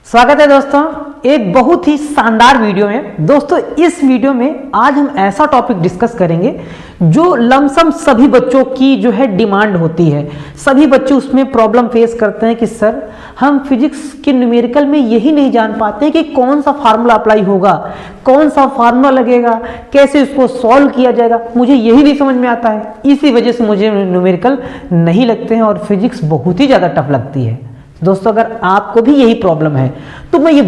स्वागत है दोस्तों एक बहुत ही शानदार वीडियो में। दोस्तों इस वीडियो में आज हम ऐसा टॉपिक डिस्कस करेंगे जो लमसम सभी बच्चों की जो है डिमांड होती है। सभी बच्चे उसमें प्रॉब्लम फेस करते हैं कि सर हम फिजिक्स के न्यूमेरिकल में यही नहीं जान पाते हैं कि कौन सा फार्मूला अप्लाई होगा, कौन सा फार्मूला लगेगा, कैसे इसको सॉल्व किया जाएगा, मुझे यही नहीं समझ में आता है। इसी वजह से मुझे न्यूमेरिकल नहीं लगते हैं और फिजिक्स बहुत ही ज़्यादा टफ लगती है। दोस्तों अगर आपको भी यही प्रॉब्लम है तो मैं ये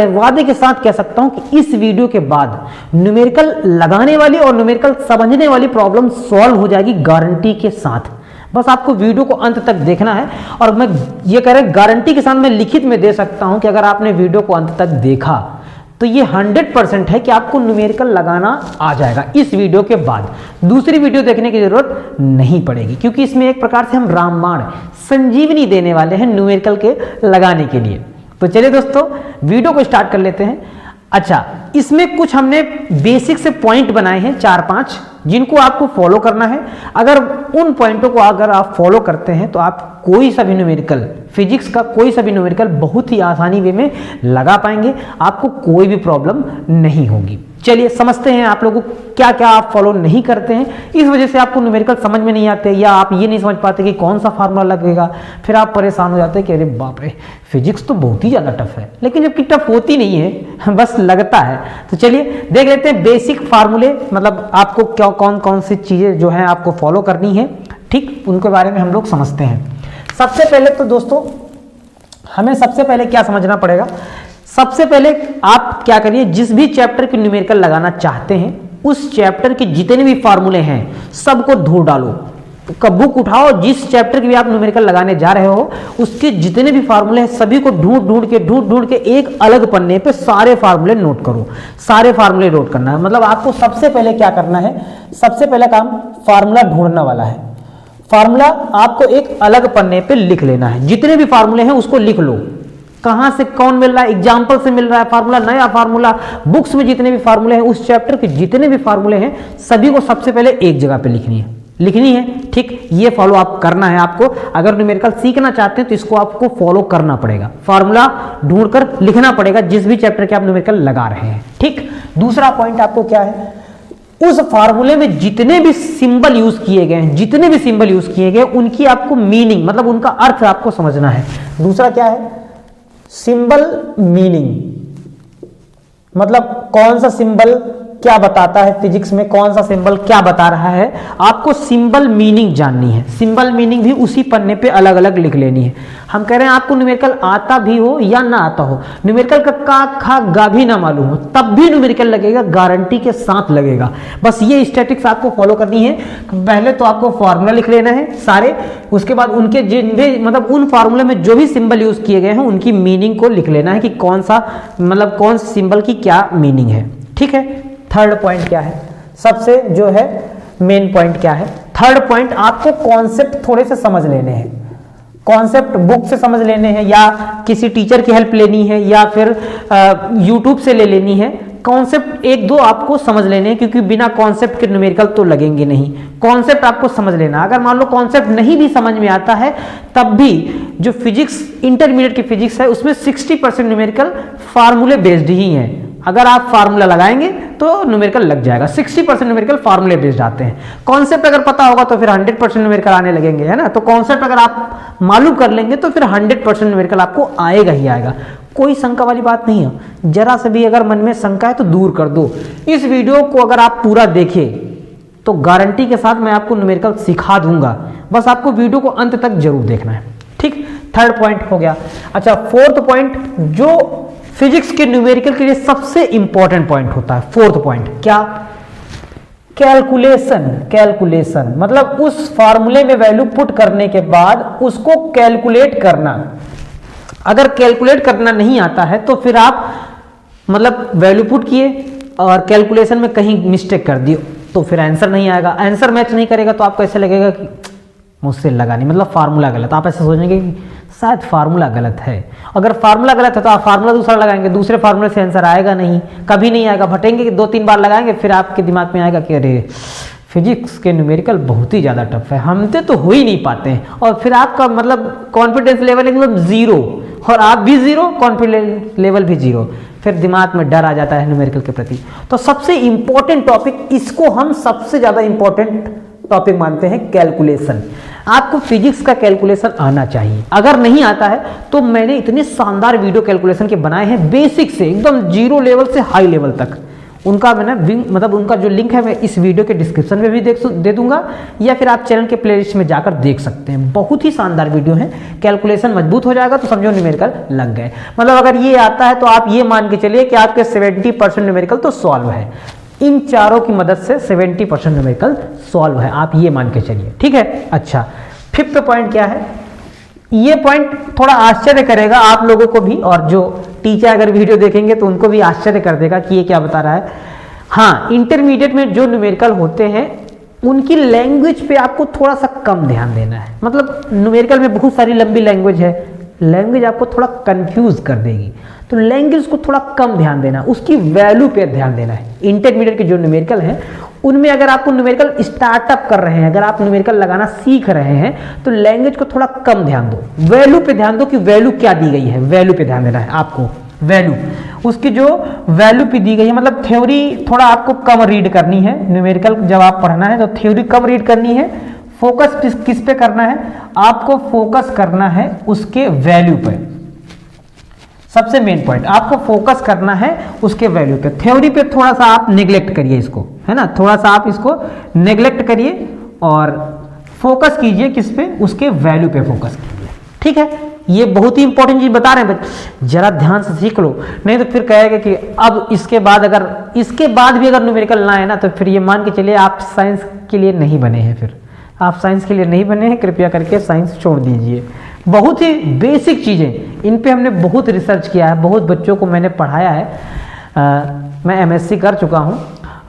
वादे के साथ कह सकता हूं कि इस वीडियो के बाद न्यूमेरिकल लगाने वाली और न्यूमेरिकल समझने वाली प्रॉब्लम सॉल्व हो जाएगी गारंटी के साथ। बस आपको वीडियो को अंत तक देखना है और मैं ये कह रहा गारंटी के साथ मैं लिखित में दे सकता हूं कि अगर आपने वीडियो को अंत तक देखा तो ये 100% है कि आपको न्यूमेरिकल लगाना आ जाएगा। इस वीडियो के बाद दूसरी वीडियो देखने की जरूरत नहीं पड़ेगी, क्योंकि इसमें एक प्रकार से हम रामबाण संजीवनी देने वाले हैं न्यूमेरिकल के लगाने के लिए। तो चलिए दोस्तों वीडियो को स्टार्ट कर लेते हैं। अच्छा, इसमें कुछ हमने बेसिक से पॉइंट बनाए हैं 4-5 जिनको आपको फॉलो करना है। अगर उन पॉइंटों को अगर आप फॉलो करते हैं तो आप कोई सा भी न्यूमेरिकल, फिजिक्स का कोई सा भी न्यूमेरिकल बहुत ही आसानी वे में लगा पाएंगे, आपको कोई भी प्रॉब्लम नहीं होगी। चलिए समझते हैं आप लोगों को क्या क्या आप फॉलो नहीं करते हैं, इस वजह से आपको न्यूमेरिकल समझ में नहीं आते या आप ये नहीं समझ पाते कि कौन सा फार्मूला लगेगा। फिर आप परेशान हो जाते हैं कि अरे बाप रे फिजिक्स तो बहुत ही ज़्यादा टफ है, लेकिन जबकि टफ होती नहीं है, बस लगता है। तो चलिए देख लेते हैं बेसिक फार्मूले, मतलब आपको क्या कौन कौन सी चीज़ें जो है आपको फॉलो करनी है, ठीक उनके बारे में हम लोग समझते हैं। सबसे पहले तो दोस्तों हमें सबसे पहले क्या समझना पड़ेगा, सबसे पहले आप क्या करिए, जिस भी चैप्टर के न्यूमेरिकल लगाना चाहते हैं उस चैप्टर के जितने भी फार्मूले हैं सबको ढूंढ डालो। बुक उठाओ, जिस चैप्टर की भी आप न्यूमेरिकल लगाने जा रहे हो उसके जितने भी फार्मूले हैं सभी को ढूंढ के एक अलग पन्ने पे सारे फार्मूले नोट करो। सारे फार्मूले नोट करना है, मतलब आपको सबसे पहले क्या करना है, सबसे पहला काम फार्मूला ढूंढना वाला है। फार्मूला आपको एक अलग पन्ने पे लिख लेना है, जितने भी फार्मूले हैं उसको लिख लो। कहां से कौन मिल रहा है, एग्जाम्पल से मिल रहा है फार्मूला, नया फार्मूला, बुक्स में जितने भी फार्मूले हैं उस चैप्टर के जितने भी फार्मूले हैं सभी को सबसे पहले एक जगह पे लिखनी है। ठीक, ये फॉलो आप करना है। आपको अगर न्यूमेरिकल सीखना चाहते हैं तो इसको आपको फॉलो करना पड़ेगा, फार्मूला ढूंढकर लिखना पड़ेगा जिस भी चैप्टर के आप न्यूमेरिकल लगा रहे हैं। ठीक, दूसरा पॉइंट आपको क्या है, उस फार्मूले में जितने भी सिंबल यूज किए गए उनकी आपको मीनिंग, मतलब उनका अर्थ आपको समझना है। दूसरा क्या है, सिंबल मीनिंग, मतलब कौन सा सिंबल क्या बताता है, फिजिक्स में कौन सा सिंबल क्या बता रहा है, आपको सिंबल मीनिंग जाननी है। सिंबल मीनिंग भी उसी पन्ने पे अलग अलग लिख लेनी है। हम कह रहे हैं आपको न्यूमेरिकल आता भी हो या ना आता हो, न्यूमेरिकल का का खा गा भी ना मालूम हो तब भी न्यूमेरिकल लगेगा, गारंटी के साथ लगेगा। बस ये स्टैटिक्स आपको फॉलो करनी है। पहले तो आपको फॉर्मूला लिख लेना है सारे, उसके बाद उनके जिन भी मतलब उन फार्मूले में जो भी सिंबल यूज किए गए हैं उनकी मीनिंग को लिख लेना है कि कौन सा, मतलब कौन सिंबल की क्या मीनिंग है। ठीक है, थर्ड पॉइंट क्या है, सबसे जो है मेन पॉइंट क्या है, थर्ड पॉइंट आपको कॉन्सेप्ट थोड़े से समझ लेने हैं। कॉन्सेप्ट बुक से समझ लेने हैं या किसी टीचर की हेल्प लेनी है या फिर यूट्यूब से ले लेनी है। कॉन्सेप्ट एक दो आपको समझ लेने हैं, क्योंकि बिना कॉन्सेप्ट के न्यूमेरिकल तो लगेंगे नहीं। कॉन्सेप्ट आपको समझ लेना। अगर मान लो कॉन्सेप्ट नहीं भी समझ में आता है तब भी जो फिजिक्स इंटरमीडिएट की फिजिक्स है उसमें 60% न्यूमेरिकल फार्मूले बेस्ड ही हैं। अगर आप फार्मूला लगाएंगे तो न्यूमेरिकल लग जाएगा। 60% न्यूमेरिकल फार्मूले बेस्ड आते हैं। कॉन्सेप्ट अगर पता होगा तो फिर 100% न्यूमेरिकल आने लगेंगे, है ना। तो कॉन्सेप्ट अगर आप मालूम कर लेंगे तो फिर 100% न्यूमेरिकल आपको आएगा ही आएगा। कोई शंका वाली बात नहीं है। जरा से भी अगर मन में शंका है तो दूर कर दो। इस वीडियो को अगर आप पूरा देखें तो गारंटी के साथ मैं आपको न्यूमेरिकल सिखा दूंगा। बस आपको वीडियो को अंत तक जरूर देखना है। ठीक, थर्ड पॉइंट हो गया। अच्छा, फोर्थ पॉइंट जो फिजिक्स के न्यूमेरिकल के लिए सबसे इंपॉर्टेंट पॉइंट होता है, फोर्थ पॉइंट क्या, कैलकुलेशन, मतलब उस फार्मूले में वैल्यू पुट करने के बाद उसको कैलकुलेट करना। अगर कैलकुलेट करना नहीं आता है तो फिर आप मतलब वैल्यू पुट किए और कैलकुलेशन में कहीं मिस्टेक कर दी तो फिर आंसर नहीं आएगा, आंसर मैच नहीं करेगा तो आपको ऐसे लगेगा कि मुझसे लगा नहीं, मतलब फार्मूला गलत। आप ऐसे सोचेंगे कि शायद फार्मूला गलत है। अगर फार्मूला गलत है तो आप फार्मूला दूसरा लगाएंगे, दूसरे फार्मूले से आंसर आएगा नहीं, कभी नहीं आएगा। फटेंगे कि 2-3 बार लगाएंगे फिर आपके दिमाग में आएगा कि अरे फिजिक्स के न्यूमेरिकल बहुत ही ज़्यादा टफ है, हमसे तो हो ही नहीं पाते हैं। और फिर आपका मतलब कॉन्फिडेंस लेवल एकदम जीरो, और आप भी जीरो, कॉन्फिडेंस लेवल भी जीरो, फिर दिमाग में डर आ जाता है न्यूमेरिकल के प्रति। तो सबसे इंपॉर्टेंट टॉपिक, इसको हम सबसे ज़्यादा इंपॉर्टेंट टॉपिक मानते हैं, कैलकुलेशन। आपको फिजिक्स का कैलकुलेशन आना चाहिए। अगर नहीं आता है तो मैंने इतने शानदार वीडियो कैलकुलेशन के बनाए हैं, बेसिक से एकदम जीरो लेवल से हाई लेवल तक। उनका मैंने मतलब उनका जो लिंक है मैं इस वीडियो के डिस्क्रिप्शन में भी दे दूंगा, या फिर आप चैनल के प्लेलिस्ट में जाकर देख सकते हैं। बहुत ही शानदार वीडियो है। कैलकुलेशन मजबूत हो जाएगा तो समझो न्यूमेरिकल लग गए। मतलब अगर ये आता है तो आप ये मान के चलिए कि आपके 70% न्यूमेरिकल तो सॉल्व है। इन चारों की मदद से 70% न्यूमेरिकल सॉल्व है, आप ये मान के चलिए, ठीक है। अच्छा, फिफ्थ पॉइंट क्या है? ये पॉइंट थोड़ा आश्चर्य करेगा आप लोगों को भी, और जो टीचर अगर वीडियो देखेंगे तो उनको भी आश्चर्य कर देगा कि ये क्या बता रहा है। हाँ, इंटरमीडिएट में जो न्यूमेरिकल होते हैं उनकी लैंग्वेज पे आपको थोड़ा सा कम ध्यान देना है। मतलब न्यूमेरिकल में बहुत सारी लंबी लैंग्वेज है, लैंग्वेज आपको थोड़ा कंफ्यूज कर देगी, तो लैंग्वेज को थोड़ा कम ध्यान देना, उसकी वैल्यू पे ध्यान देना है। इंटरमीडिएट के जो न्यूमेरिकल हैं उनमें अगर आपको न्यूमेरिकल स्टार्टअप कर रहे हैं, अगर आप न्यूमेरिकल लगाना सीख रहे हैं तो लैंग्वेज को थोड़ा कम ध्यान दो, वैल्यू पे ध्यान दो कि वैल्यू क्या दी गई है, वैल्यू पे ध्यान देना है आपको। वैल्यू, उसकी जो वैल्यू पे दी गई है, मतलब थ्योरी थोड़ा आपको कम रीड करनी है। न्यूमेरिकल जब आप पढ़ना है तो थ्योरी कम रीड करनी है। फोकस किस पे करना है? आपको फोकस करना है उसके वैल्यू पे। सबसे मेन पॉइंट, आपको फोकस करना है उसके वैल्यू पे। थ्योरी पे थोड़ा सा आप नेग्लेक्ट करिए इसको, है ना, थोड़ा सा आप इसको नेग्लेक्ट करिए और फोकस कीजिए किस पे? उसके वैल्यू पे फोकस कीजिए, ठीक है। ये बहुत ही इंपॉर्टेंट चीज बता रहे हैं, जरा ध्यान से सीख लो, नहीं तो फिर कहेगा कि अब इसके बाद भी अगर न्यूमेरिकल ना आए ना तो फिर ये मान के चलिए आप साइंस के लिए नहीं बने हैं। फिर आप साइंस के लिए नहीं बने हैं, कृपया करके साइंस छोड़ दीजिए। बहुत ही बेसिक चीज़ें, इन पे हमने बहुत रिसर्च किया है, बहुत बच्चों को मैंने पढ़ाया है। मैं एमएससी कर चुका हूँ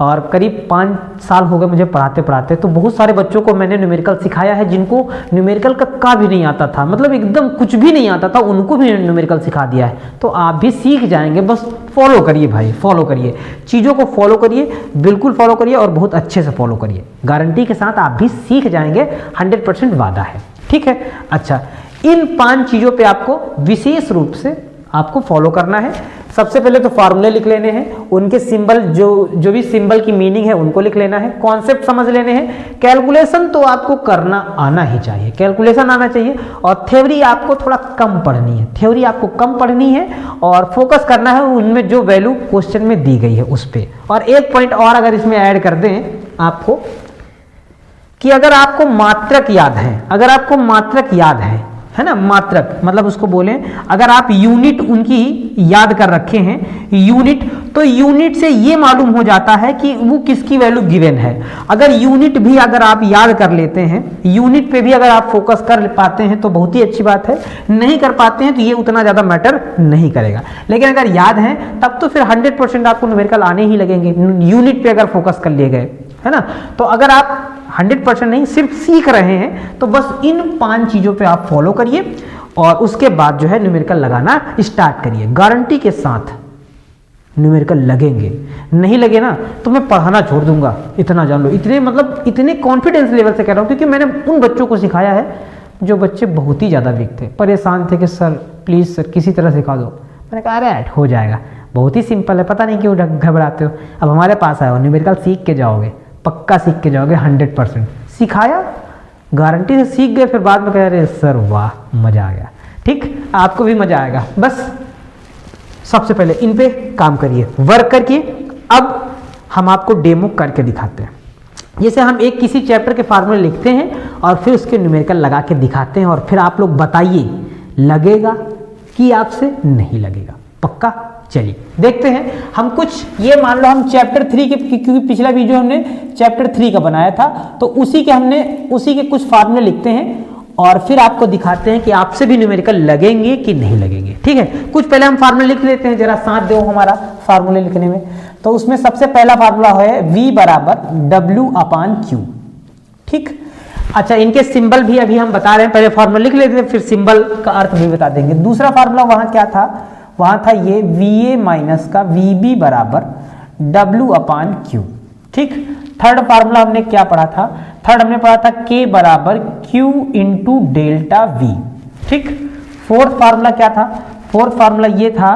और करीब 5 साल हो गए मुझे पढ़ाते पढ़ाते। तो बहुत सारे बच्चों को मैंने न्यूमेरिकल सिखाया है जिनको न्यूमेरिकल का भी नहीं आता था, मतलब एकदम कुछ भी नहीं आता था, उनको भी न्यूमेरिकल सिखा दिया है। तो आप भी सीख जाएंगे, बस फॉलो करिए भाई, फॉलो करिए, चीज़ों को फॉलो करिए, बिल्कुल फॉलो करिए और बहुत अच्छे से फॉलो करिए। गारंटी के साथ आप भी सीख जाएंगे, 100% वादा है, ठीक है। अच्छा, इन 5 चीज़ों पे आपको विशेष रूप से आपको फॉलो करना है। सबसे पहले तो फार्मूले लिख लेने हैं, उनके सिंबल जो भी सिंबल की मीनिंग है उनको लिख लेना है, कॉन्सेप्ट समझ लेने हैं। कैलकुलेशन तो आपको करना आना ही चाहिए, कैलकुलेशन आना चाहिए। और थ्योरी आपको थोड़ा कम पढ़नी है, थ्योरी आपको कम पढ़नी है और फोकस करना है उनमें जो वैल्यू क्वेश्चन में दी गई है उस पर। और एक पॉइंट और अगर इसमें ऐड कर दें आपको, कि अगर आपको मात्रक याद है, अगर आपको मात्रक याद है ना, मात्रक मतलब उसको बोलें, अगर आप यूनिट उनकी याद कर रखे हैं यूनिट, तो यूनिट से ये मालूम हो जाता है कि वो किसकी वैल्यू गिवन है। अगर यूनिट भी अगर आप याद कर लेते हैं, यूनिट पे भी अगर आप फोकस कर पाते हैं तो बहुत ही अच्छी बात है, नहीं कर पाते हैं तो ये उतना ज़्यादा मैटर नहीं करेगा। लेकिन अगर याद है तब तो फिर 100% आपको न्यूमेरिकल आने ही लगेंगे, यूनिट पे अगर फोकस कर लिए गए, है ना। तो अगर आप 100% नहीं सिर्फ सीख रहे हैं तो बस इन 5 चीज़ों पे आप फॉलो करिए और उसके बाद जो है न्यूमेरिकल लगाना स्टार्ट करिए। गारंटी के साथ न्यूमेरिकल लगेंगे, नहीं लगे ना तो मैं पढ़ाना छोड़ दूंगा, इतना जान लो। इतने कॉन्फिडेंस लेवल से कह रहा हूँ क्योंकि मैंने उन बच्चों को सिखाया है जो बच्चे बहुत ही ज़्यादा वीक थे, परेशान थे कि सर प्लीज़ सर किसी तरह सिखा दो। मैंने कहा अरे हो जाएगा, बहुत ही सिंपल है, पता नहीं क्यों घबराते हो, अब हमारे पास आए हो, न्यूमेरिकल सीख के जाओगे, पक्का सीख के जाओगे, 100% सिखाया, गारंटी से सीख गए। फिर बाद में कह रहे सर वाह मज़ा आ गया। ठीक, आपको भी मज़ा आएगा। बस सबसे पहले इन पे काम करिए, वर्क करिए। अब हम आपको डेमो करके दिखाते हैं, जैसे हम एक किसी चैप्टर के फार्मूले लिखते हैं और फिर उसके न्यूमेरिकल लगा के दिखाते हैं और फिर आप लोग बताइए लगेगा कि आपसे नहीं लगेगा। पक्का? चलिए देखते हैं। हम कुछ ये मान लो हम चैप्टर 3 के, क्योंकि पिछला वीडियो हमने चैप्टर 3 का बनाया था तो उसी के कुछ फार्मूले लिखते हैं और फिर आपको दिखाते हैं कि आपसे भी न्यूमेरिकल लगेंगे कि नहीं लगेंगे। ठीक है, कुछ पहले हम फार्मूले लिख लेते हैं, जरा साथ दो हमारा फार्मूले लिखने में। तो उसमें सबसे पहला फार्मूला है V बराबर W/Q। ठीक, अच्छा इनके सिंबल भी अभी हम बता रहे हैं, पहले फार्मूला लिख लेते हैं फिर सिंबल का अर्थ भी बता देंगे। दूसरा फार्मूला वहां क्या था, वहां था ये VA माइनस का VB बराबर W/Q। ठीक, थर्ड फार्मूला हमने क्या पढ़ा था? थर्ड हमने पढ़ा था K बराबर Q इंटू डेल्टा V। ठीक। फोर्थ फार्मूला क्या था? फोर्थ फार्मूला ये था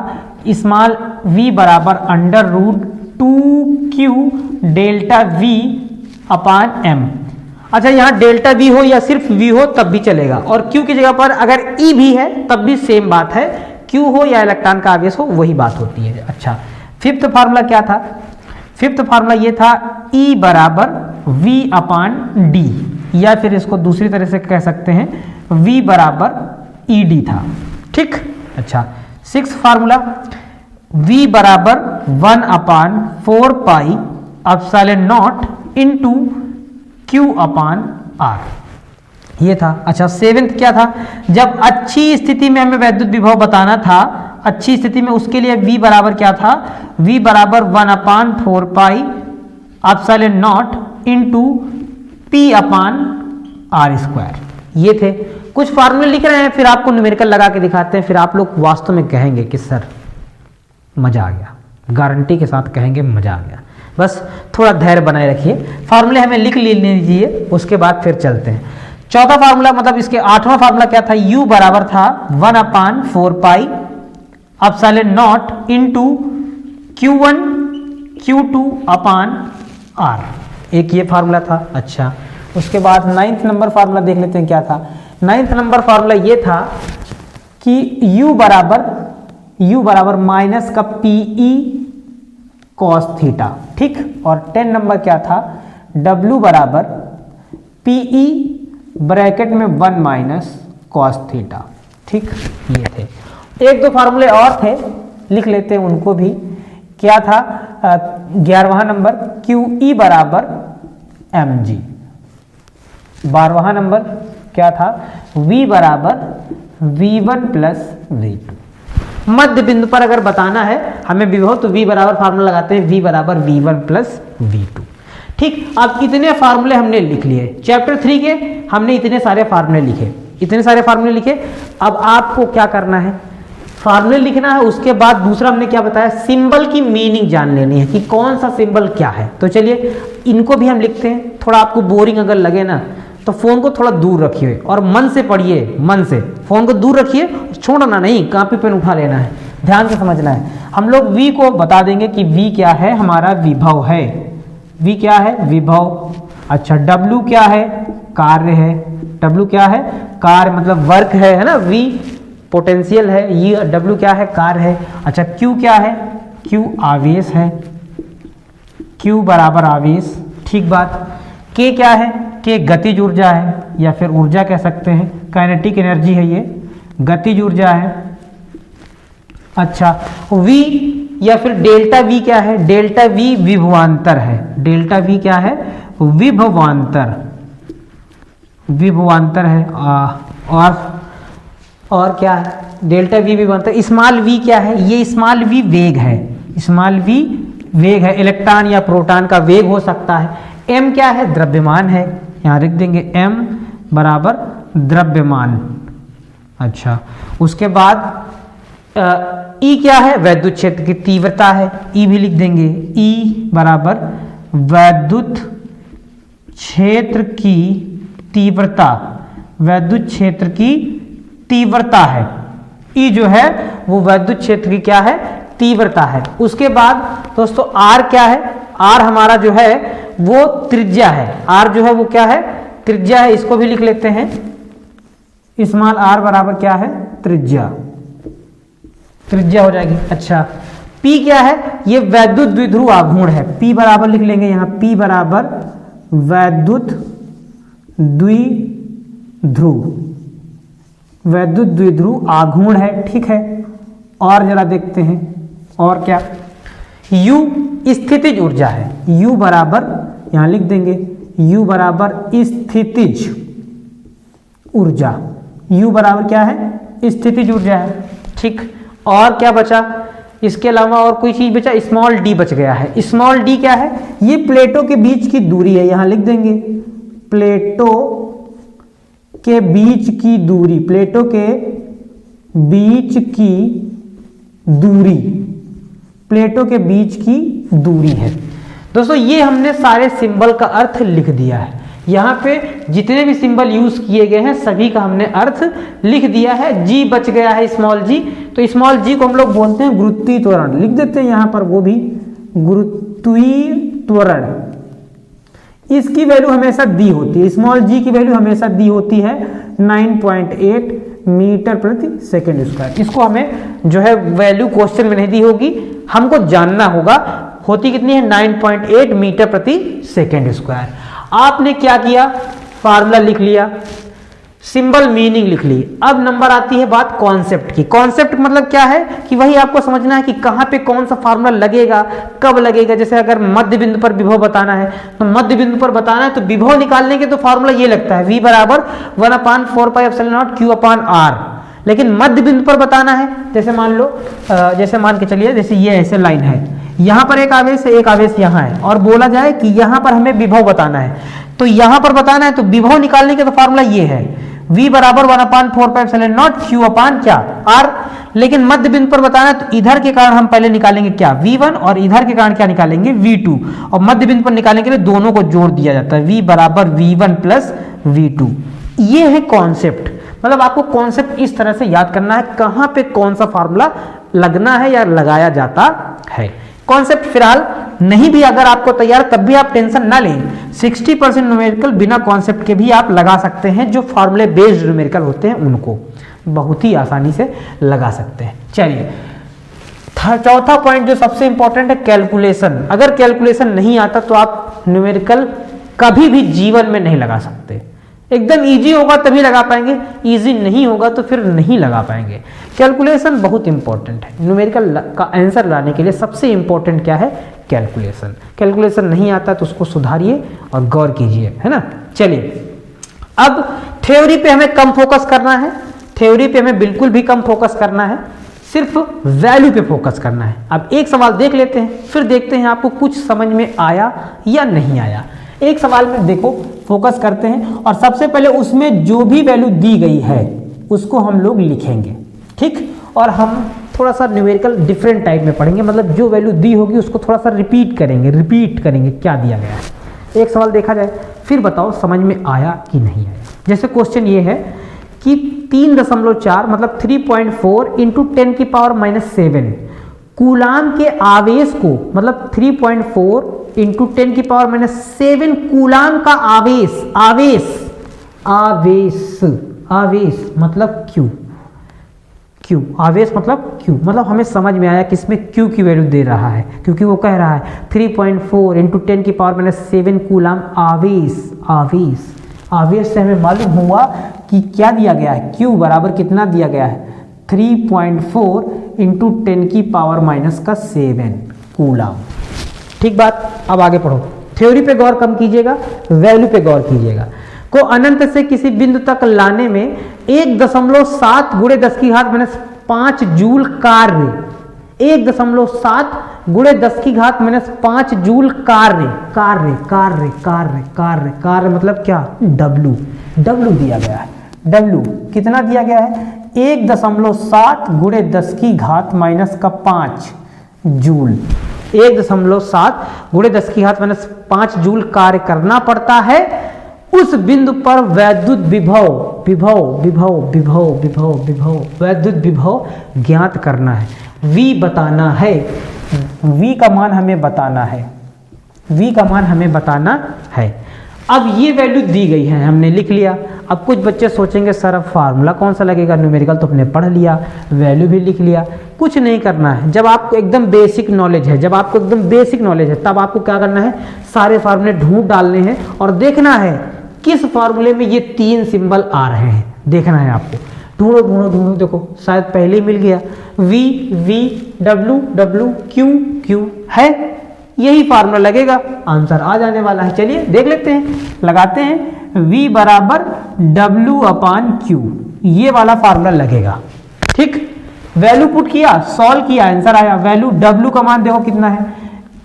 स्मॉल v बराबर under root 2Q delta V upon M। अच्छा, यहाँ डेल्टा V हो या सिर्फ V हो तब भी चलेगा, और Q की जगह पर अगर E भी है तब भी सेम बात है, Q हो या इलेक्ट्रॉन का आवेश हो वही बात होती है। अच्छा, फिफ्थ फार्मूला क्या था? फिफ्थ फार्मूला ये था E बराबर V अपान D, या फिर इसको दूसरी तरह से कह सकते हैं V बराबर ED था। ठीक। अच्छा, सिक्स फार्मूला V बराबर 1 अपान 4 pi epsilon not into Q upon R, ये था। अच्छा, सेवेंथ क्या था? जब अच्छी स्थिति में हमें वैद्युत विभव बताना था, अच्छी स्थिति में, उसके लिए V बराबर क्या था? V बराबर 1 अपान 4 pi epsilon not into P upon R square, ये थे। कुछ फार्मूले लिख रहे हैं, फिर आपको न्यूमेरिकल लगा के दिखाते हैं, फिर आप लोग वास्तव में कहेंगे कि सर मजा आ गया, गारंटी के साथ कहेंगे मजा आ गया। बस थोड़ा धैर्य बनाए रखिए, फार्मूले हमें लिख लेने दीजिए, उसके बाद फिर चलते हैं। चौथा फार्मूला, मतलब इसके आठवां फार्मूला क्या था? U बराबर था 1 अपान 4 pi epsilon not into Q1 Q2 upon R, एक ये फार्मूला था। अच्छा, उसके बाद नाइन्थ नंबर फार्मूला देख लेते हैं क्या था। नाइन्थ नंबर फार्मूला ये था कि U बराबर माइनस का PE कॉस थीटा। ठीक। और 10 नंबर क्या था? W बराबर PE ब्रैकेट में 1 माइनस कॉस थीटा। ठीक, ये थे। एक दो फार्मूले और थे, लिख लेते हैं उनको भी। क्या था? 11वां नंबर QE बराबर mg। 12वां नंबर क्या था? V बराबर V1 प्लस V2। मध्य बिंदु पर अगर बताना है हमें विभव, तो V बराबर फार्मूला लगाते हैं V बराबर V1 प्लस V2। ठीक। अब इतने फार्मूले हमने लिख लिए, चैप्टर 3 के हमने इतने सारे फार्मूले लिखे, इतने सारे फार्मूले लिखे। अब आपको क्या करना है? फार्मूले लिखना है। उसके बाद दूसरा हमने क्या बताया? सिंबल की मीनिंग जान लेनी है कि कौन सा सिंबल क्या है। तो चलिए इनको भी हम लिखते हैं। थोड़ा आपको बोरिंग अगर लगे ना तो फोन को थोड़ा दूर रखिए और मन से पढ़िए, मन से फोन को दूर रखिए, छोड़ना नहीं, कॉपी पेन उठा लेना है, ध्यान से समझना है। हम लोग V को बता देंगे कि V क्या है? हमारा विभव है। V क्या है? विभव। अच्छा, W क्या है? कार्य है। W क्या है? कार्य, मतलब वर्क है ना। V पोटेंशियल है, ये W क्या है? कार्य है। अच्छा, Q क्या है? Q आवेश है। Q बराबर आवेश। ठीक बात। K क्या है? K गतिज ऊर्जा है, या फिर ऊर्जा कह सकते हैं, काइनेटिक एनर्जी है, ये गतिज ऊर्जा है। अच्छा, V या फिर डेल्टा V क्या है? डेल्टा V विभवांतर है। डेल्टा V क्या है? विभवांतर, विभवांतर है। और क्या है? डेल्टा V विभवांतर। स्मॉल v क्या है? ये स्मॉल v वेग है, स्मॉल v वेग है, इलेक्ट्रॉन या प्रोटॉन का वेग हो सकता है। m क्या है? द्रव्यमान है, यहाँ लिख देंगे m बराबर द्रव्यमान। अच्छा, उसके बाद E क्या है? वैद्युत क्षेत्र की तीव्रता है, E भी लिख देंगे। E बराबर वैद्युत क्षेत्र की तीव्रता, वैद्युत क्षेत्र की तीव्रता है। E जो है वो वैद्युत क्षेत्र की क्या है? तीव्रता है। उसके बाद दोस्तों R क्या है? R हमारा जो है वो त्रिज्या है। R जो है वो क्या है? त्रिज्या है। इसको भी लिख लेते हैं, स्मॉल r बराबर क्या है? त्रिज्या, त्रिज्या हो जाएगी। अच्छा, P क्या है? ये वैद्युत द्विध्रुव आघूर्ण है। P बराबर लिख लेंगे यहाँ, P बराबर वैद्युत द्विध्रुव, वैद्युत द्विध्रुव आघूर्ण है। ठीक है, और जरा देखते हैं और क्या। U स्थितिज ऊर्जा है। U बराबर यहां लिख देंगे, U बराबर स्थितिज ऊर्जा। U बराबर क्या है? स्थितिज ऊर्जा है। ठीक, और क्या बचा? इसके अलावा और कोई चीज बचा? स्मॉल d बच गया है। स्मॉल d क्या है? ये प्लेटों के बीच की दूरी है, यहां लिख देंगे प्लेटों के बीच की दूरी, प्लेटों के बीच की दूरी, प्लेटों के बीच की दूरी है। दोस्तों ये हमने सारे सिंबल का अर्थ लिख दिया है। यहाँ पे जितने भी सिंबल यूज किए गए हैं सभी का हमने अर्थ लिख दिया है। जी बच गया है स्मॉल जी, तो स्मॉल जी को हम लोग बोलते हैं गुरुत्वीय त्वरण, लिख देते हैं यहाँ पर वो भी गुरुत्वीय त्वरण। इसकी वैल्यू हमेशा दी होती है, स्मॉल जी की वैल्यू हमेशा दी होती है 9.8 मीटर प्रति सेकेंड स्क्वायर। इसको हमें जो है वैल्यू क्वेश्चन में नहीं दी होगी, हमको जानना होगा। होती कितनी है 9.8 मीटर प्रति सेकेंड स्क्वायर। आपने क्या किया, फार्मूला लिख लिया, सिंबल मीनिंग लिख ली। अब नंबर आती है बात कॉन्सेप्ट की। कॉन्सेप्ट मतलब क्या है कि वही आपको समझना है कि कहाँ पे कौन सा फार्मूला लगेगा, कब लगेगा। जैसे अगर मध्य बिंदु पर विभव बताना है तो मध्य बिंदु पर बताना है तो विभव निकालने के तो फार्मूला ये लगता है, V बराबर 1/4πε0 Q/R। लेकिन मध्य बिंदु पर बताना है, जैसे मान लो, जैसे मान के चलिए, जैसे ये ऐसे लाइन है, यहाँ पर एक आवेश है, एक आवेश यहाँ है, और बोला जाए कि यहाँ पर हमें विभव बताना है, तो यहाँ पर बताना है तो विभव निकालने के तो फार्मूला ये है, V बराबर 1/4πε0 Q/R। लेकिन मध्य बिंदु पर बताना है तो इधर के कारण हम पहले निकालेंगे क्या, V1, और इधर के कारण क्या निकालेंगे, V2, और मध्य बिंदु पर निकालने के लिए दोनों को जोड़ दिया जाता है, V बराबर V1 प्लस V2। ये है कॉन्सेप्ट। मतलब आपको कॉन्सेप्ट इस तरह से याद करना है, कहाँ पे कौन सा फार्मूला लगना है या लगाया जाता है। कॉन्सेप्ट फिलहाल नहीं भी अगर आपको तैयार, तब भी आप टेंशन ना लें, 60% न्यूमेरिकल बिना कॉन्सेप्ट के भी आप लगा सकते हैं। जो फार्मूले बेस्ड न्यूमेरिकल होते हैं उनको बहुत ही आसानी से लगा सकते हैं। चलिए चौथा पॉइंट जो सबसे इंपॉर्टेंट है, कैलकुलेशन। अगर कैलकुलेशन नहीं आता तो आप न्यूमेरिकल कभी भी जीवन में नहीं लगा सकते। एकदम इजी होगा तभी लगा पाएंगे, इजी नहीं होगा तो फिर नहीं लगा पाएंगे। कैलकुलेशन बहुत इंपॉर्टेंट है। न्यूमेरिकल का आंसर लाने के लिए सबसे इंपॉर्टेंट क्या है, कैलकुलेशन। कैलकुलेशन नहीं आता तो उसको सुधारिए और गौर कीजिए, है ना। चलिए अब थ्योरी पे हमें कम फोकस करना है, थ्योरी पे हमें बिल्कुल भी कम फोकस करना है, सिर्फ वैल्यू पे फोकस करना है। अब एक सवाल देख लेते हैं, फिर देखते हैं आपको कुछ समझ में आया या नहीं आया। एक सवाल में देखो फोकस करते हैं, और सबसे पहले उसमें जो भी वैल्यू दी गई है उसको हम लोग लिखेंगे, ठीक। और हम थोड़ा सा न्यूमेरिकल डिफरेंट टाइप में पढ़ेंगे, मतलब जो वैल्यू दी होगी उसको थोड़ा सा रिपीट करेंगे क्या दिया गया है। एक सवाल देखा जाए, फिर बताओ समझ में आया कि नहीं आया। जैसे क्वेश्चन ये है कि 3.4 मतलब 3.4 इंटू 10⁻⁻7 कूलाम के आवेश को, मतलब 3.4 इंटू 10⁻⁻7 कूलाम का आवेश मतलब Q, आवेश मतलब Q। मतलब हमें समझ में आया कि इसमें Q की वैल्यू दे रहा है, क्योंकि वो कह रहा है 3.4 इंटू 10⁻⁻7 कूलाम आवेश से हमें मालूम हुआ कि क्या दिया गया है, Q बराबर कितना दिया गया है, 3.4 इंटू 10⁻⁻7 कूलाम। ठीक बात। अब आगे पढ़ो, थ्योरी पे गौर कम कीजिएगा, वैल्यू पे गौर कीजिएगा। को अनंत से किसी बिंदु तक लाने में 1.7 × 10⁻⁻5 जूल कार्य, 1.7 × 10⁻⁻5 जूल कार्य मतलब क्या, W दिया गया है। W कितना दिया गया है, 1.7 × 10⁻⁻5 जूल। 1.7 × 10⁻⁻5 जूल कार्य करना पड़ता है। उस बिंदु पर वैद्युत वैद्युत विभव ज्ञात करना है, V बताना है। V का मान हमें बताना है। अब ये वैल्यू दी गई है, हमने लिख लिया। अब कुछ बच्चे सोचेंगे सर अब फार्मूला कौन सा लगेगा, न्यूमेरिकल तो हमने पढ़ लिया, वैल्यू भी लिख लिया। कुछ नहीं करना है। जब आपको एकदम बेसिक नॉलेज है, तब आपको क्या करना है, सारे फार्मूले ढूंढ डालने हैं और देखना है किस फार्मूले में ये 3 सिंबल आ रहे हैं, देखना है आपको। ढूंढो, देखो शायद पहले ही मिल गया, V W Q है, यही फार्मूला लगेगा, आंसर आ जाने वाला है। चलिए देख लेते हैं, लगाते हैं, V बराबर W/Q, ये वाला फार्मूला लगेगा। ठीक, वैल्यू पुट किया, सॉल्व किया, आंसर आया। वैल्यू W का मान देखो कितना है,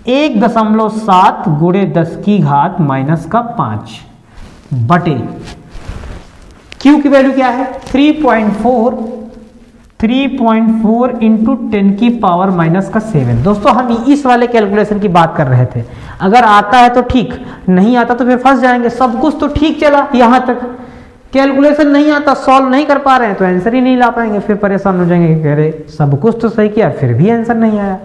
1.7 × 10⁻⁻5 बटे Q की वैल्यू क्या है, 3.4 3.4 इंटू 10 की पावर माइनस का 7। दोस्तों हम इस वाले कैलकुलेशन की बात कर रहे थे। अगर आता है तो ठीक, नहीं आता तो फिर फंस जाएंगे। सब कुछ तो ठीक चला यहाँ तक, कैलकुलेशन नहीं आता, सॉल्व नहीं कर पा रहे हैं तो आंसर ही नहीं ला पाएंगे, फिर परेशान हो जाएंगे कि अरे सब कुछ तो सही किया फिर भी आंसर नहीं आया।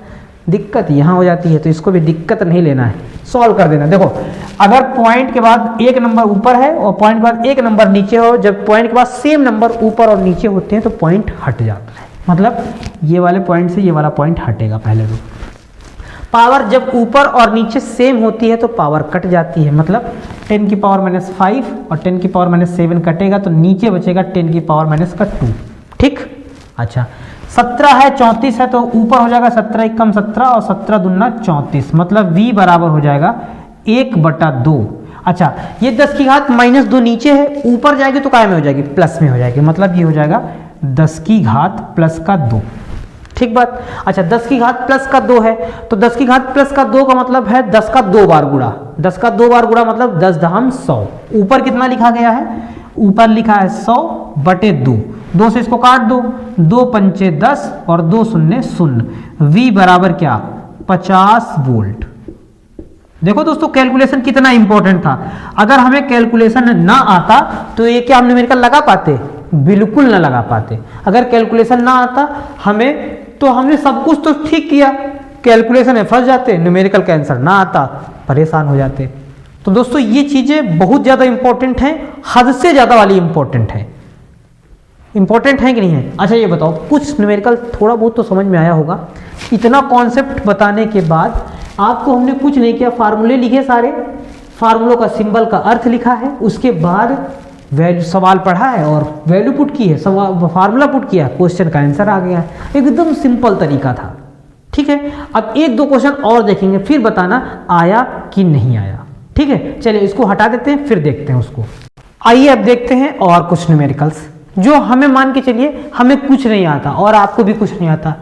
दिक्कत यहाँ हो जाती है, तो इसको भी दिक्कत नहीं लेना है, सॉल्व कर देना। देखो अगर पॉइंट के बाद एक नंबर ऊपर है और पॉइंट के बाद एक नंबर नीचे हो, जब पॉइंट के बाद सेम नंबर ऊपर और नीचे होते हैं तो पॉइंट हट जाता है, मतलब ये वाले पॉइंट से ये वाला पॉइंट हटेगा पहले तो। पावर जब ऊपर और नीचे सेम होती है तो पावर कट जाती है, मतलब 10 की पावर माइनस 5 और 10 की पावर माइनस 7 कटेगा तो नीचे बचेगा 10 की पावर माइनस का 2। ठीक, अच्छा 17 है 34 है तो ऊपर हो जाएगा 17 एकम 17 और 17 दूना 34, मतलब v बराबर हो जाएगा 1/2। अच्छा ये 10 की घात माइनस 2 नीचे है, ऊपर जाएगी तो काय में हो जाएगी, प्लस में हो जाएगी, मतलब ये हो जाएगा 10 की घात प्लस का 2। ठीक बात। अच्छा 10 की घात प्लस का 2 है तो 10 की घात प्लस का 2 का मतलब है 10 का 2 बार गुणा, 10 का 2 बार गुणा मतलब 10 दहम 100। ऊपर कितना लिखा गया है, ऊपर लिखा है 100/2, 2 से इसको काट दो, 2 पंचे 10 और 2 शून्य 0, v बराबर क्या 50 वोल्ट। देखो दोस्तों कैलकुलेशन कितना इंपॉर्टेंट था, अगर हमें कैलकुलेशन ना आता तो ये क्या हम न्यूमेरिकल लगा पाते, बिल्कुल ना लगा पाते। अगर कैलकुलेशन ना आता हमें तो हमने सब कुछ तो ठीक किया, कैलकुलेशन में फंस जाते, न्यूमेरिकल का आंसर ना आता परेशान हो जाते। तो दोस्तों ये चीजें बहुत ज्यादा इंपॉर्टेंट हैं, हद से ज्यादा वाली इंपॉर्टेंट है। इंपॉर्टेंट है कि नहीं है? अच्छा ये बताओ, कुछ न्यूमेरिकल थोड़ा बहुत तो समझ में आया होगा। इतना कॉन्सेप्ट बताने के बाद आपको हमने कुछ नहीं किया, फार्मूले लिखे सारे, फार्मूलों का सिंबल का अर्थ लिखा है, उसके बाद वैल्यू सवाल पढ़ा है और वैल्यू पुट की है, फार्मूला पुट किया, क्वेश्चन का आंसर आ गया है। एकदम सिंपल तरीका था। ठीक है, अब एक दो क्वेश्चन और देखेंगे, फिर बताना आया कि नहीं आया। ठीक है, चलिए इसको हटा देते हैं, फिर देखते हैं उसको। आइए अब देखते हैं और कुछ न्यूमेरिकल्स जो हमें मान के चलिए हमें कुछ नहीं आता और आपको भी कुछ नहीं आता,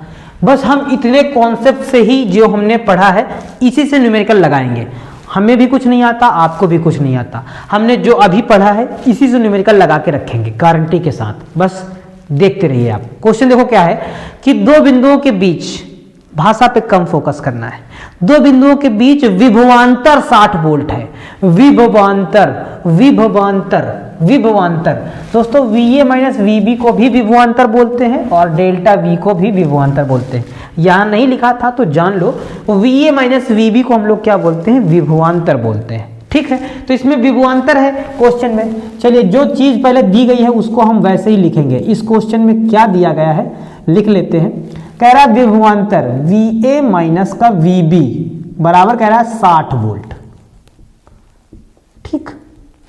बस हम इतने कॉन्सेप्ट से ही जो हमने पढ़ा है इसी से न्यूमेरिकल लगाएंगे। हमें भी कुछ नहीं आता, आपको भी कुछ नहीं आता, हमने जो अभी पढ़ा है इसी से न्यूमेरिकल लगा के रखेंगे गारंटी के साथ। बस देखते रहिए आप। क्वेश्चन देखो क्या है कि दो बिंदुओं के बीच, भाषा पे कम फोकस करना है, दो बिंदुओं के बीच विभवांतर 60 वोल्ट है। विभवांतर विभवांतर विभवांतर दोस्तों VA माइनस VB को भी विभवांतर बोलते हैं और डेल्टा V को भी विभवांतर बोलते हैं। यहां नहीं लिखा था तो जान लो, VA माइनस VB को हम लोग क्या बोलते हैं, विभवांतर बोलते हैं। ठीक है, तो इसमें विभवांतर है क्वेश्चन में। चलिए जो चीज पहले दी गई है उसको हम वैसे ही लिखेंगे। इस क्वेश्चन में क्या दिया गया है लिख लेते हैं। कह रहा है विभवांतर VA माइनस का VB बराबर कह रहा है 60 वोल्ट। ठीक,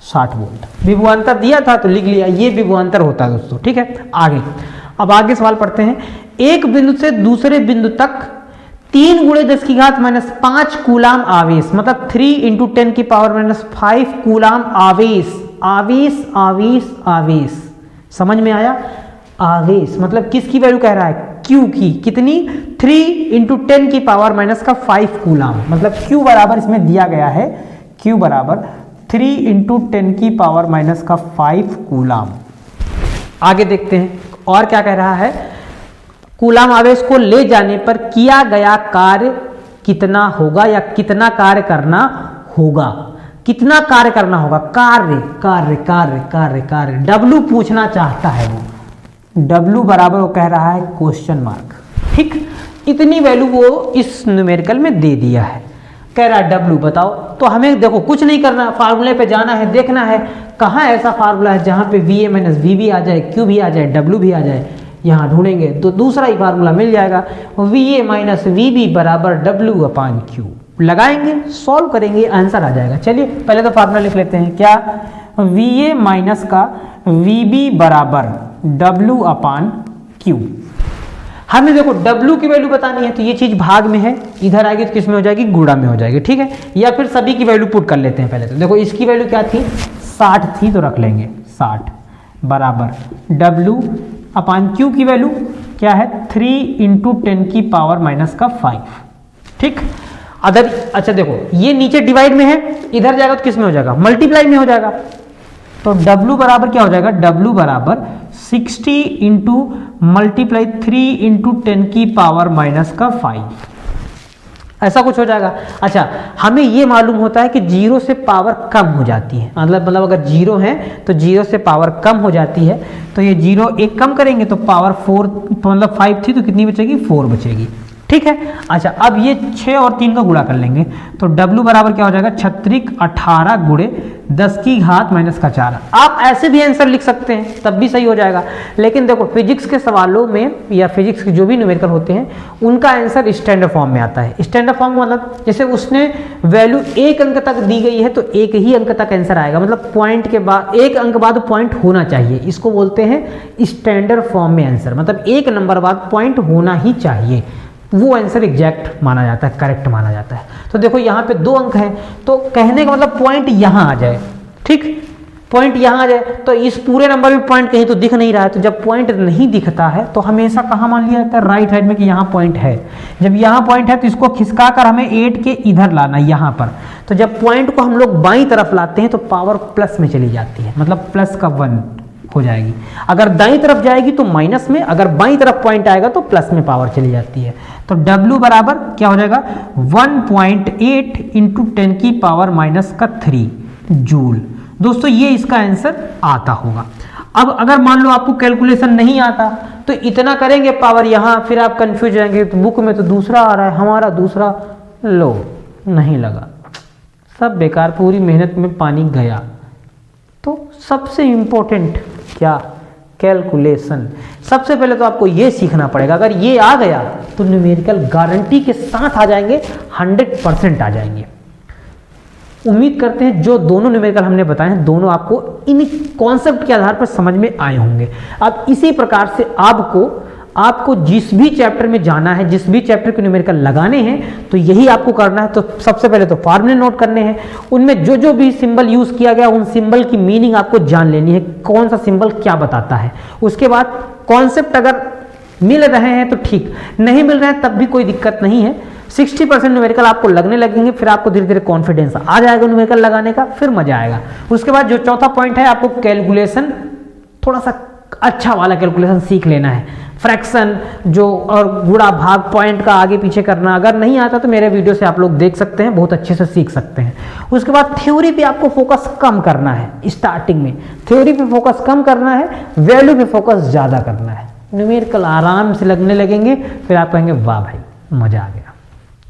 60 वोल्ट विभवांतर दिया था तो लिख लिया, ये विभवांतर होता है दोस्तों। ठीक है, आगे अब आगे सवाल पढ़ते हैं। एक बिंदु से दूसरे बिंदु तक 3 × 10 की घात माइनस 5 कूलाम आवेश, मतलब 3 × 10 की पावर माइनस 5 कूलाम आवेश। आवेश आवेश आवेश, समझ में आया? आवेश मतलब किसकी वैल्यू कह रहा है, Q की। कितनी? 3 × 10 की पावर माइनस का 5 कूलाम, मतलब Q बराबर इसमें दिया गया है, Q बराबर 3 × 10 की पावर माइनस का 5 कूलाम। आगे देखते हैं और क्या कह रहा है। कूलाम आवेश को ले जाने पर किया गया कार्य कितना होगा या कितना कार्य करना होगा। कितना कार्य करना होगा, कार्य कार्य कार्य कार्य कार्य, W पूछना चाहता है वो। W बराबर वो कह रहा है क्वेश्चन मार्क। ठीक, इतनी वैल्यू वो इस न्यूमेरिकल में दे दिया है। कह रहा है W बताओ, तो हमें देखो कुछ नहीं करना, फार्मूले पे जाना है, देखना है कहाँ ऐसा फार्मूला है जहाँ पे VA माइनस VB आ जाए, Q भी आ जाए, W भी आ जाए। यहाँ ढूंढेंगे तो दूसरा ही फार्मूला मिल जाएगा, VA माइनस VB बराबर W/Q। लगाएंगे, सॉल्व करेंगे, आंसर आ जाएगा। चलिए पहले तो फार्मूला लिख लेते हैं। क्या? VA माइनस का VB बराबर W/Q। हमें देखो W की वैल्यू बतानी है तो ये चीज भाग में है, इधर आएगी तो किस में हो जाएगी, गुणा में हो जाएगी। ठीक है, या फिर सभी की वैल्यू पुट कर लेते हैं पहले तो। देखो इसकी वैल्यू क्या थी, 60 थी तो रख लेंगे 60 बराबर W/Q की वैल्यू क्या है, 3 × 10 की पावर माइनस का 5। ठीक, अच्छा देखो ये नीचे डिवाइड में है, इधर जाएगा तो किस में हो जाएगा, मल्टीप्लाई में हो जाएगा। तो W बराबर क्या हो जाएगा, W बराबर 60 इंटू मल्टीप्लाई 3 इंटू 10 की पावर माइनस का 5, ऐसा कुछ हो जाएगा। अच्छा, हमें ये मालूम होता है कि जीरो से पावर कम हो जाती है, मतलब अगर जीरो है तो जीरो से पावर कम हो जाती है, तो ये जीरो एक कम करेंगे तो पावर 4, मतलब 5 थी तो कितनी बचेगी, 4 बचेगी। ठीक है। अच्छा, अब ये 6 और 3 का गुणा कर लेंगे तो W बराबर क्या हो जाएगा, 36 18 गुणे 10 की घात माइनस का 4। आप ऐसे भी आंसर लिख सकते हैं, तब भी सही हो जाएगा। लेकिन देखो, फिजिक्स के सवालों में या फिजिक्स के जो भी न्यूमेरिकल होते हैं उनका आंसर स्टैंडर्ड फॉर्म में आता है। स्टैंडर्ड फॉर्म मतलब जैसे उसने वैल्यू एक अंक तक दी गई है तो एक ही अंक तक आंसर आएगा, मतलब पॉइंट के बाद एक अंक बाद पॉइंट होना चाहिए, इसको बोलते हैं स्टैंडर्ड फॉर्म में आंसर, मतलब एक नंबर बाद पॉइंट होना ही चाहिए, वो आंसर एग्जैक्ट माना जाता है, करेक्ट माना जाता है। तो देखो यहाँ पे 2 अंक हैं, तो कहने का मतलब पॉइंट यहाँ आ जाए, ठीक, पॉइंट यहाँ आ जाए, तो इस पूरे नंबर में पॉइंट कहीं तो दिख नहीं रहा है, तो जब पॉइंट नहीं दिखता है तो हमेशा कहाँ मान लिया जाता है, राइट साइड में कि यहाँ पॉइंट है। जब यहाँ पॉइंट है तो इसको खिसका कर हमें 8 के इधर लाना, यहाँ पर। तो जब पॉइंट को हम लोग बाईं तरफ लाते हैं तो पावर प्लस में चली जाती है, मतलब प्लस का 1 हो जाएगी। अगर दाईं तरफ जाएगी तो माइनस में, अगर बाईं तरफ पॉइंट आएगा तो प्लस में पावर चली जाती है। तो W बराबर क्या हो जाएगा, 1.8 इंटू 10 की पावर माइनस का 3 जूल। दोस्तों ये इसका आंसर आता होगा। अब अगर मान लो आपको कैलकुलेशन नहीं आता तो इतना करेंगे पावर यहाँ, फिर आप कंफ्यूज हो जाएंगे, तो बुक में तो दूसरा आ रहा है, हमारा दूसरा, लो नहीं लगा, सब बेकार, पूरी मेहनत में पानी गया। तो सबसे इंपॉर्टेंट क्या, कैलकुलेशन। सबसे पहले तो आपको ये सीखना पड़ेगा, अगर ये आ गया तो न्यूमेरिकल गारंटी के साथ आ जाएंगे, 100% आ जाएंगे। उम्मीद करते हैं जो दोनों न्यूमेरिकल हमने बताए हैं दोनों आपको इन कॉन्सेप्ट के आधार पर समझ में आए होंगे। अब इसी प्रकार से आपको जिस भी चैप्टर में जाना है, जिस भी चैप्टर के न्यूमेरिकल लगाने हैं, तो यही आपको करना है। तो सबसे पहले तो फार्मूले नोट करने हैं, उनमें जो जो भी सिंबल यूज किया गया उन सिंबल की मीनिंग आपको जान लेनी है, कौन सा सिंबल क्या बताता है। उसके बाद कॉन्सेप्ट अगर मिल रहे हैं तो ठीक, नहीं मिल रहे हैं तब भी कोई दिक्कत नहीं है। 60% न्यूमेरिकल आपको लगने लगेंगे, फिर आपको धीरे धीरे कॉन्फिडेंस आ जाएगा न्यूमेरिकल लगाने का, फिर मजा आएगा। उसके बाद जो चौथा पॉइंट है, आपको कैलकुलेशन थोड़ा सा अच्छा वाला कैलकुलेशन सीख लेना है, फ्रैक्शन जो और गुणा भाग पॉइंट का आगे पीछे करना। अगर नहीं आता तो मेरे वीडियो से आप लोग देख सकते हैं, बहुत अच्छे से सीख सकते हैं। उसके बाद थ्योरी पे आपको फोकस कम करना है, स्टार्टिंग में थ्योरी पे फोकस कम करना है, वैल्यू पे फोकस ज़्यादा करना है। न्यूमेरिकल आराम से लगने लगेंगे, फिर आप कहेंगे वाह भाई मज़ा आ गया।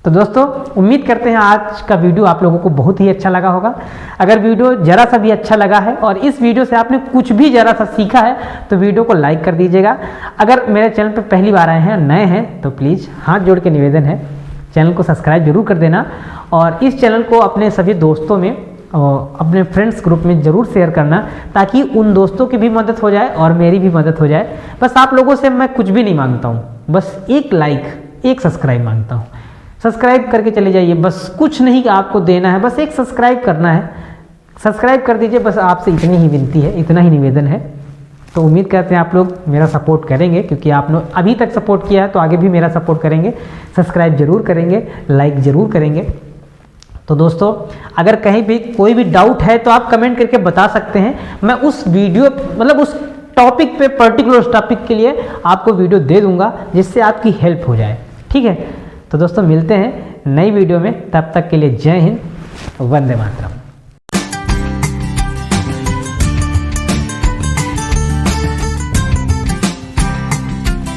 तो दोस्तों उम्मीद करते हैं आज का वीडियो आप लोगों को बहुत ही अच्छा लगा होगा। अगर वीडियो जरा सा भी अच्छा लगा है और इस वीडियो से आपने कुछ भी जरा सा सीखा है तो वीडियो को लाइक कर दीजिएगा। अगर मेरे चैनल पर पहली बार आए हैं, नए हैं, तो प्लीज़ हाथ जोड़ के निवेदन है चैनल को सब्सक्राइब जरूर कर देना और इस चैनल को अपने सभी दोस्तों में और अपने फ्रेंड्स ग्रुप में ज़रूर शेयर करना, ताकि उन दोस्तों की भी मदद हो जाए और मेरी भी मदद हो जाए। बस आप लोगों से मैं कुछ भी नहीं मांगता हूँ, बस एक लाइक, एक सब्सक्राइब मांगता हूँ। सब्सक्राइब करके चले जाइए, बस कुछ नहीं कि आपको देना है, बस एक सब्सक्राइब करना है, सब्सक्राइब कर दीजिए। बस आपसे इतनी ही विनती है, इतना ही निवेदन है। तो उम्मीद करते हैं आप लोग मेरा सपोर्ट करेंगे, क्योंकि आप लोग अभी तक सपोर्ट किया है तो आगे भी मेरा सपोर्ट करेंगे। सब्सक्राइब जरूर करेंगे, लाइक ज़रूर करेंगे। तो दोस्तों अगर कहीं भी कोई भी डाउट है तो आप कमेंट करके बता सकते हैं, मैं उस वीडियो मतलब उस टॉपिक पे, पर्टिकुलर टॉपिक के लिए आपको वीडियो दे दूंगा जिससे आपकी हेल्प हो जाए। ठीक है, तो दोस्तों मिलते हैं नई वीडियो में, तब तक के लिए जय हिंद, वंदे मातरम।